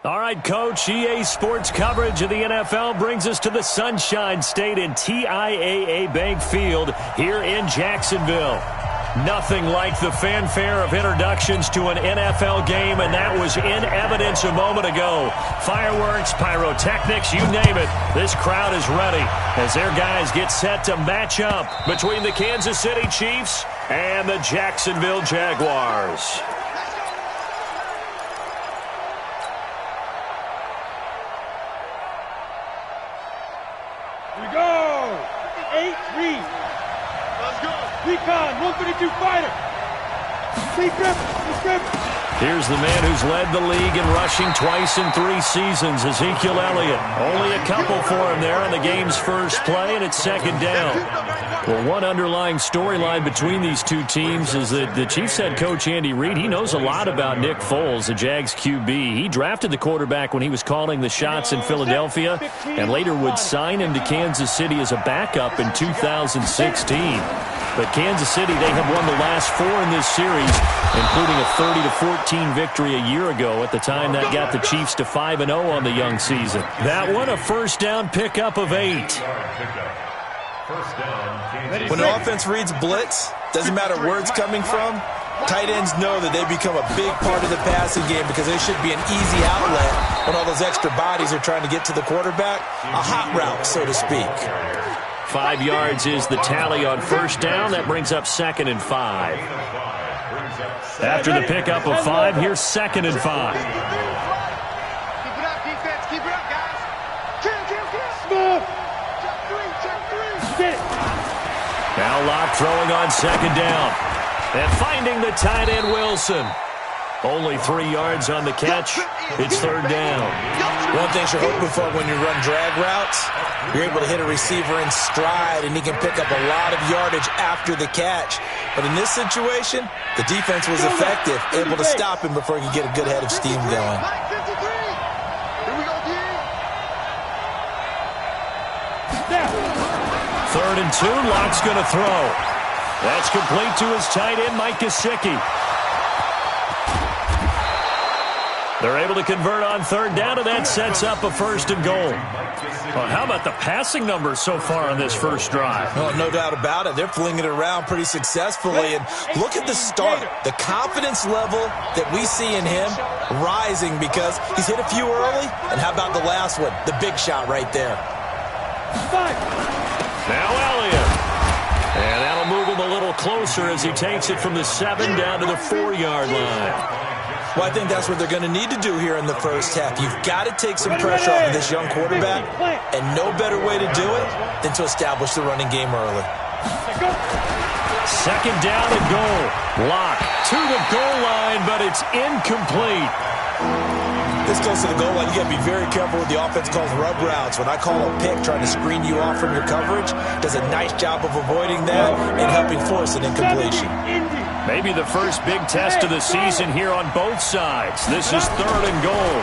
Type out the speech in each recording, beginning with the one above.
All right, Coach, EA Sports coverage of the NFL brings us to the Sunshine State in TIAA Bank Field here in Jacksonville. Nothing like the fanfare of introductions to an NFL game, and that was in evidence a moment ago. Fireworks, pyrotechnics, you name it. This crowd is ready as their guys get set to match up between the Kansas City Chiefs and the Jacksonville Jaguars. Here we go. 8-3. Let's go. Recon, 132 fighter. Here's the man who's led the league in rushing twice in 3 seasons, Ezekiel Elliott. Only a couple for him there on the game's first play, and it's second down. Well, one underlying storyline between these two teams is that the Chiefs head coach Andy Reid, he knows a lot about Nick Foles, the Jags QB. He drafted the quarterback when he was calling the shots in Philadelphia and later would sign him to Kansas City as a backup in 2016. But Kansas City, they have won the last 4 in this series, including a 30-14 victory a year ago. At the time, that got the Chiefs to 5-0 on the young season. That one, a first down pickup of 8. When the offense reads blitz, doesn't matter where it's coming from, tight ends know that they become a big part of the passing game because they should be an easy outlet when all those extra bodies are trying to get to the quarterback. A hot route, so to speak. 5 yards is the tally on first down. That brings up 2nd and 5. After the pickup of 5, here's 2nd and 5. Keep it up, defense. Keep it up, guys. Smooth. Check 3. Now Locke throwing on 2nd down. And finding the tight end Wilson. Only 3 yards on the catch. It's 3rd down. One thing you're hoping for when you run drag routes, you're able to hit a receiver in stride, and he can pick up a lot of yardage after the catch. But in this situation, the defense was effective, able to stop him before he could get a good head of steam going. Third and 2, Locke's going to throw. That's complete to his tight end, Mike Gesicki. They're able to convert on 3rd down, and that sets up a 1st and goal. Well, how about the passing numbers so far on this first drive? Well, no doubt about it. They're flinging it around pretty successfully. And look at the start. The confidence level that we see in him rising because he's hit a few early. And how about the last one? The big shot right there. Now Elliott. And that'll move him a little closer as he takes it from the 7 down to the 4-yard line. Well, I think that's what they're going to need to do here in the first half. You've got to take some pressure off of this young quarterback, and no better way to do it than to establish the running game early. 2nd down and goal. Locke to the goal line, but it's incomplete. This close to the goal line, you got to be very careful with the offense calls rub routes. When I call a pick trying to screen you off from your coverage, does a nice job of avoiding that and helping force an incompletion. Maybe the first big test of the season here on both sides. This is 3rd and goal.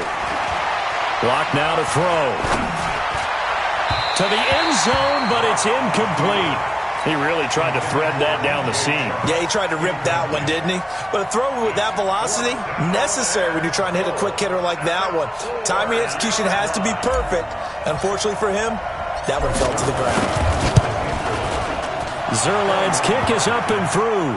Locke now to throw. To the end zone, but it's incomplete. He really tried to thread that down the seam. Yeah, he tried to rip that one, didn't he? But a throw with that velocity, necessary when you're trying to hit a quick hitter like that one. Timing execution has to be perfect. Unfortunately for him, that one fell to the ground. Zerline's kick is up and through.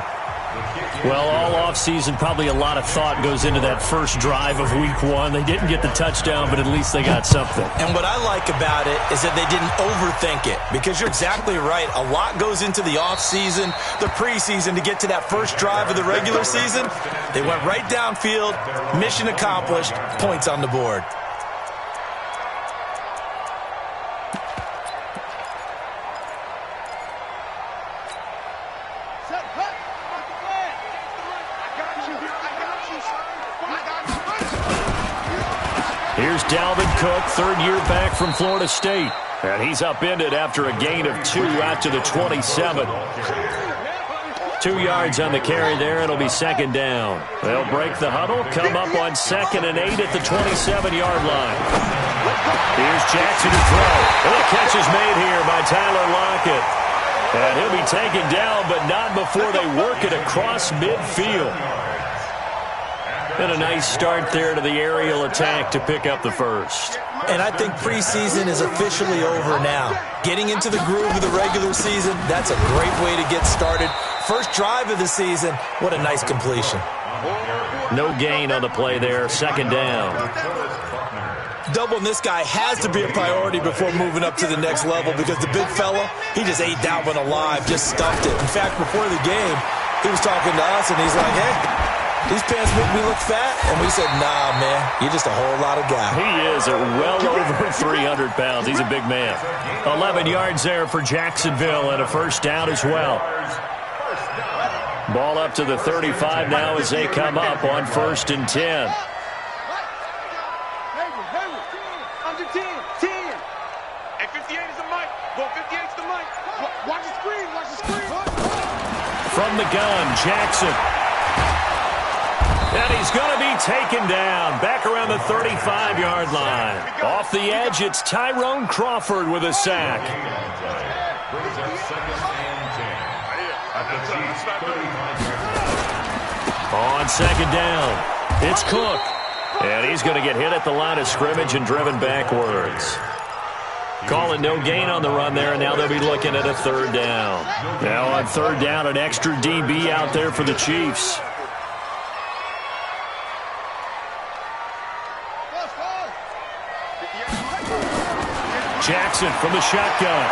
Well, all offseason, probably a lot of thought goes into that first drive of Week 1. They didn't get the touchdown, but at least they got something. And what I like about it is that they didn't overthink it, because you're exactly right. A lot goes into the offseason, the preseason, to get to that first drive of the regular season. They went right downfield, mission accomplished, points on the board. Here's Dalvin Cook, 3rd year back from Florida State. And he's upended after a gain of 2 out to the 27. 2 yards on the carry there. It'll be 2nd down. They'll break the huddle, come up on 2nd and 8 at the 27-yard line. Here's Jackson to throw. And the catch is made here by Tyler Lockett. And he'll be taken down, but not before they work it across midfield. And a nice start there to the aerial attack to pick up the first. And I think preseason is officially over now. Getting into the groove of the regular season, that's a great way to get started. First drive of the season, what a nice completion. No gain on the play there, second down. Doubling this guy has to be a priority before moving up to the next level because the big fella, he just ate that one alive, just stuffed it. In fact, before the game, he was talking to us, and he's like, hey, these pants make me look fat? And we said, nah, man, you're just a whole lot of guy. He is at well over 300 pounds. He's a big man. 11 yards there for Jacksonville and a first down as well. Ball up to the 35 now as they come up on 1st and 10. Under 10. 10. And 58 is the mic. Well, 58 is the mic. Watch the screen. Watch the screen. From the gun, Jackson. And he's going to be taken down back around the 35-yard line. Off the edge, it's Tyrone Crawford with a sack. On second down, it's Cook. And he's going to get hit at the line of scrimmage and driven backwards. Calling no gain on the run there, and now they'll be looking at a third down. Now on third down, an extra DB out there for the Chiefs. Jackson from the shotgun.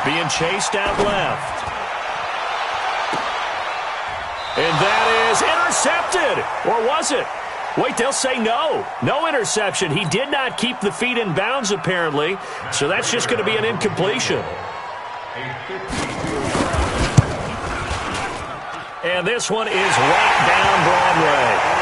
Being chased out left. And that is intercepted. Or was it? Wait, they'll say no. No interception. He did not keep the feet in bounds, apparently. So that's just going to be an incompletion. And this one is right down Broadway.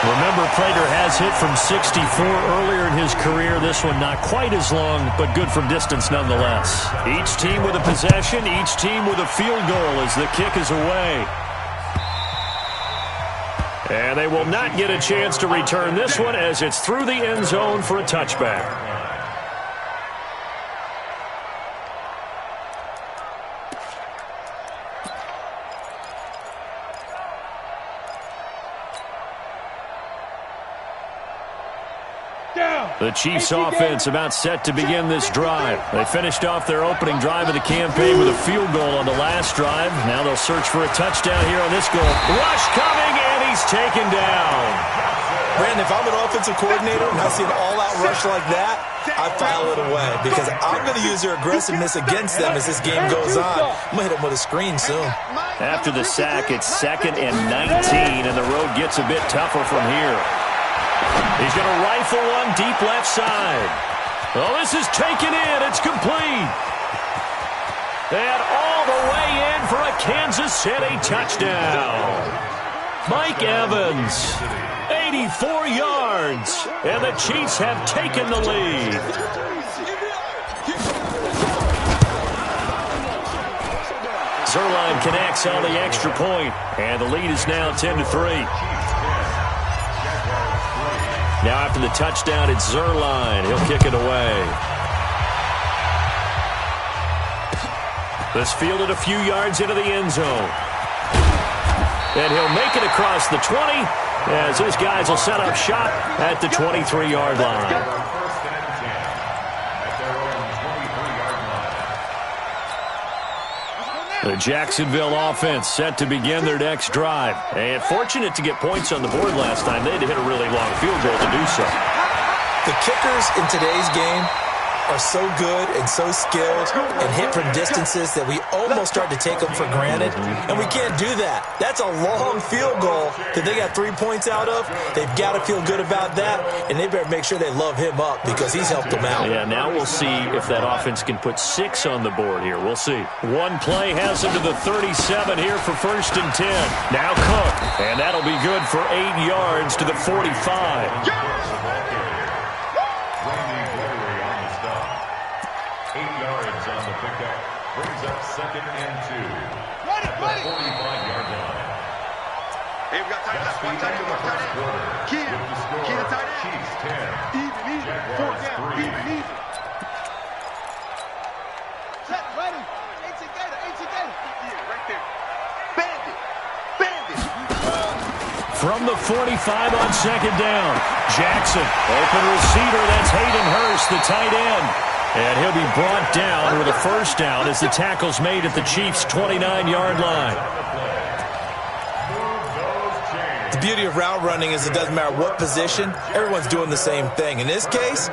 Remember, Prater has hit from 64 earlier in his career. This one not quite as long, but good from distance nonetheless. Each team with a possession, each team with a field goal as the kick is away. And they will not get a chance to return this one as it's through the end zone for a touchback. The Chiefs offense about set to begin this drive. They finished off their opening drive of the campaign with a field goal on the last drive. Now they'll search for a touchdown here on this goal. Rush coming, and he's taken down. Brandon, if I'm an offensive coordinator and I see an all-out rush like that, I file it away because I'm going to use their aggressiveness against them as this game goes on. I'm going to hit them with a screen soon. After the sack, it's 2nd and 19, and the road gets a bit tougher from here. He's going to rifle one deep left side. Oh, this is taken in. It's complete. And all the way in for a Kansas City touchdown. Mike Evans, 84 yards. And the Chiefs have taken the lead. Zerline connects on the extra point, and the lead is now 10-3. Now after the touchdown, it's Zerline. He'll kick it away. This fielded a few yards into the end zone. And he'll make it across the 20 as his guys will set up shop at the 23-yard line. The Jacksonville offense set to begin their next drive. And fortunate to get points on the board last time. They had to hit a really long field goal to do so. The kickers in today's game are so good and so skilled and hit from distances that we almost start to take them for granted. And we can't do that. That's a long field goal that they got 3 points out of. They've got to feel good about that, and they better make sure they love him up because he's helped them out. Yeah, now we'll see if that offense can put 6 on the board here. We'll see. One play has him to the 37 here for 1st and 10. Now Cook, and that'll be good for 8 yards to the 45. 8 yards on the pickup. Brings up 2nd and 2. The 45-yard line. Hey, we got tight end. One tight end. One tight end. Kid the tight end. Chiefs 10. Even. Jaguars 3. Even. Set, ready. 18 Gator. Yeah, right there. Bandit. from the 45 on second down. Jackson, open receiver, that's Hayden Hurst, the tight end. And he'll be brought down with a first down as the tackle's made at the Chiefs' 29-yard line. The beauty of route running is it doesn't matter what position, everyone's doing the same thing. In this case,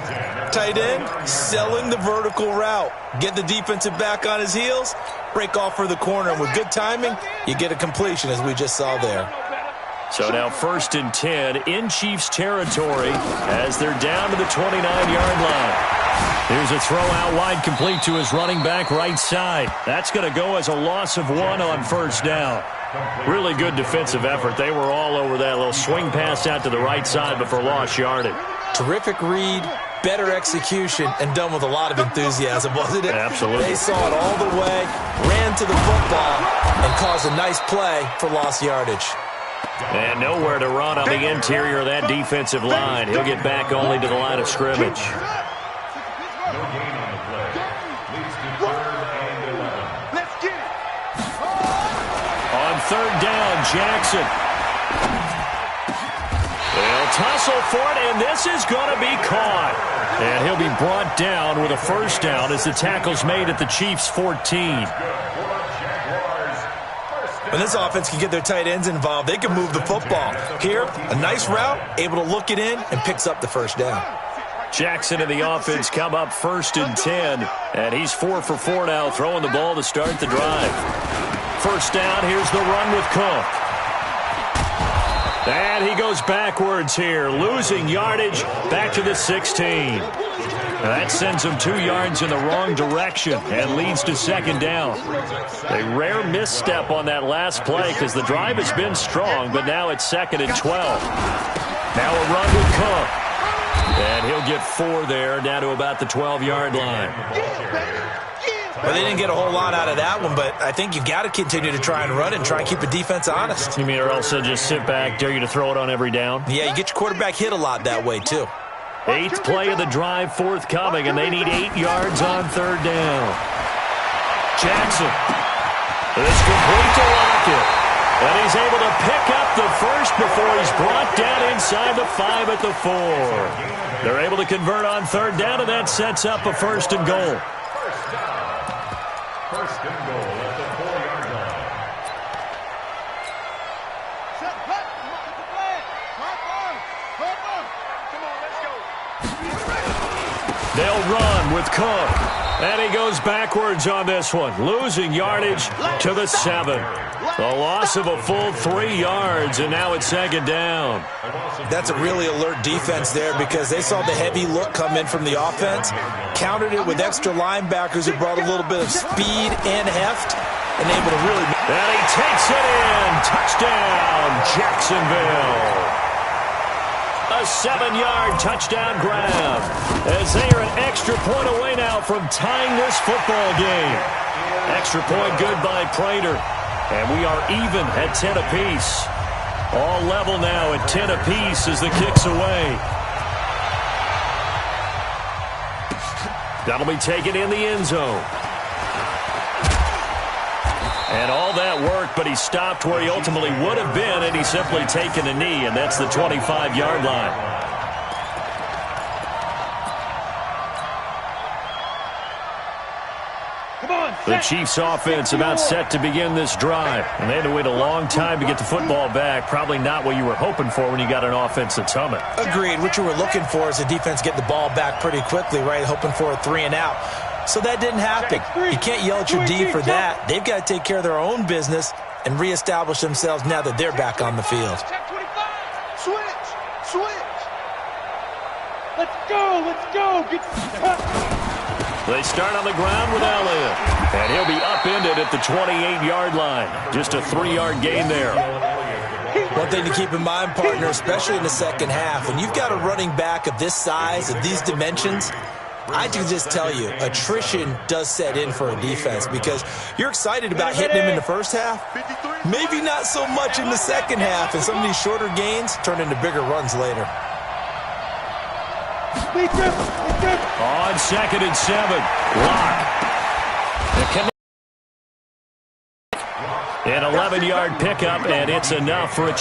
tight end, selling the vertical route. Get the defensive back on his heels, break off for the corner, and with good timing, you get a completion as we just saw there. So now 1st and 10 in Chiefs territory as they're down to the 29-yard line. Here's a throw out wide, complete to his running back right side. That's going to go as a loss of 1 on first down. Really good defensive effort. They were all over that little swing pass out to the right side, but for lost yardage. Terrific read, better execution, and done with a lot of enthusiasm, wasn't it? Absolutely. They saw it all the way, ran to the football, and caused a nice play for lost yardage. And nowhere to run on the interior of that defensive line. He'll get back only to the line of scrimmage. No gain on the play. Leads to 3rd and 11. Let's get it. On 3rd down, Jackson. They'll tussle for it, and this is going to be caught. And he'll be brought down with a first down as the tackle's made at the Chiefs' 14. When this offense can get their tight ends involved, they can move the football. Here, a nice route, able to look it in, and picks up the first down. Jackson and the offense come up 1st and 10, and he's 4 for 4 now, throwing the ball to start the drive. First down, here's the run with Cook. And he goes backwards here, losing yardage back to the 16. That sends him 2 yards in the wrong direction and leads to 2nd down. A rare misstep on that last play because the drive has been strong, but now it's 2nd and 12. Now a run with Cook. And he'll get 4 there, down to about the 12-yard line. Well, they didn't get a whole lot out of that one, but I think you got to continue to try and run and try and keep the defense honest. You mean or else they'll just sit back, dare you to throw it on every down? Yeah, you get your quarterback hit a lot that way, too. 8th play of the drive forthcoming, and they need 8 yards on 3rd down. Jackson. It's complete to Lockett. And he's able to pick up the first before he's brought down inside the 5 at the 4. They're able to convert on 3rd down, and that sets up a 1st and goal. First and goal at the 4-yard line. They'll run with Cook. And he goes backwards on this one, losing yardage to the 7. A loss of a full 3 yards, and now it's 2nd down. That's a really alert defense there because they saw the heavy look come in from the offense, countered it with extra linebackers who brought a little bit of speed and heft, and able to really... And he takes it in. Touchdown, Jacksonville. A 7-yard touchdown grab as they are an extra point away now from tying this football game. Extra point good by Prater. And we are even at 10 apiece. All level now at 10 apiece as the kick's away. That'll be taken in the end zone. And all that work, but he stopped where he ultimately would have been, and he's simply taken a knee, and that's the 25-yard line. The Chiefs offense about set to begin this drive. And they had to wait a long time to get the football back. Probably not what you were hoping for when you got an offense that's humming. Agreed. What you were looking for is the defense get the ball back pretty quickly, right? Hoping for a 3 and out. So that didn't happen. You can't yell at your D for that. They've got to take care of their own business and reestablish themselves now that they're back on the field. Switch. Let's go. They start on the ground with Elliott. And he'll be upended at the 28-yard line. Just a 3-yard gain there. One thing to keep in mind, partner, especially in the second half, when you've got a running back of this size, of these dimensions, I can just tell you, attrition does set in for a defense because you're excited about hitting him in the first half. Maybe not so much in the second half, and some of these shorter gains turn into bigger runs later. On 2nd and 7, Lock. An 11-yard pickup, and it's enough for a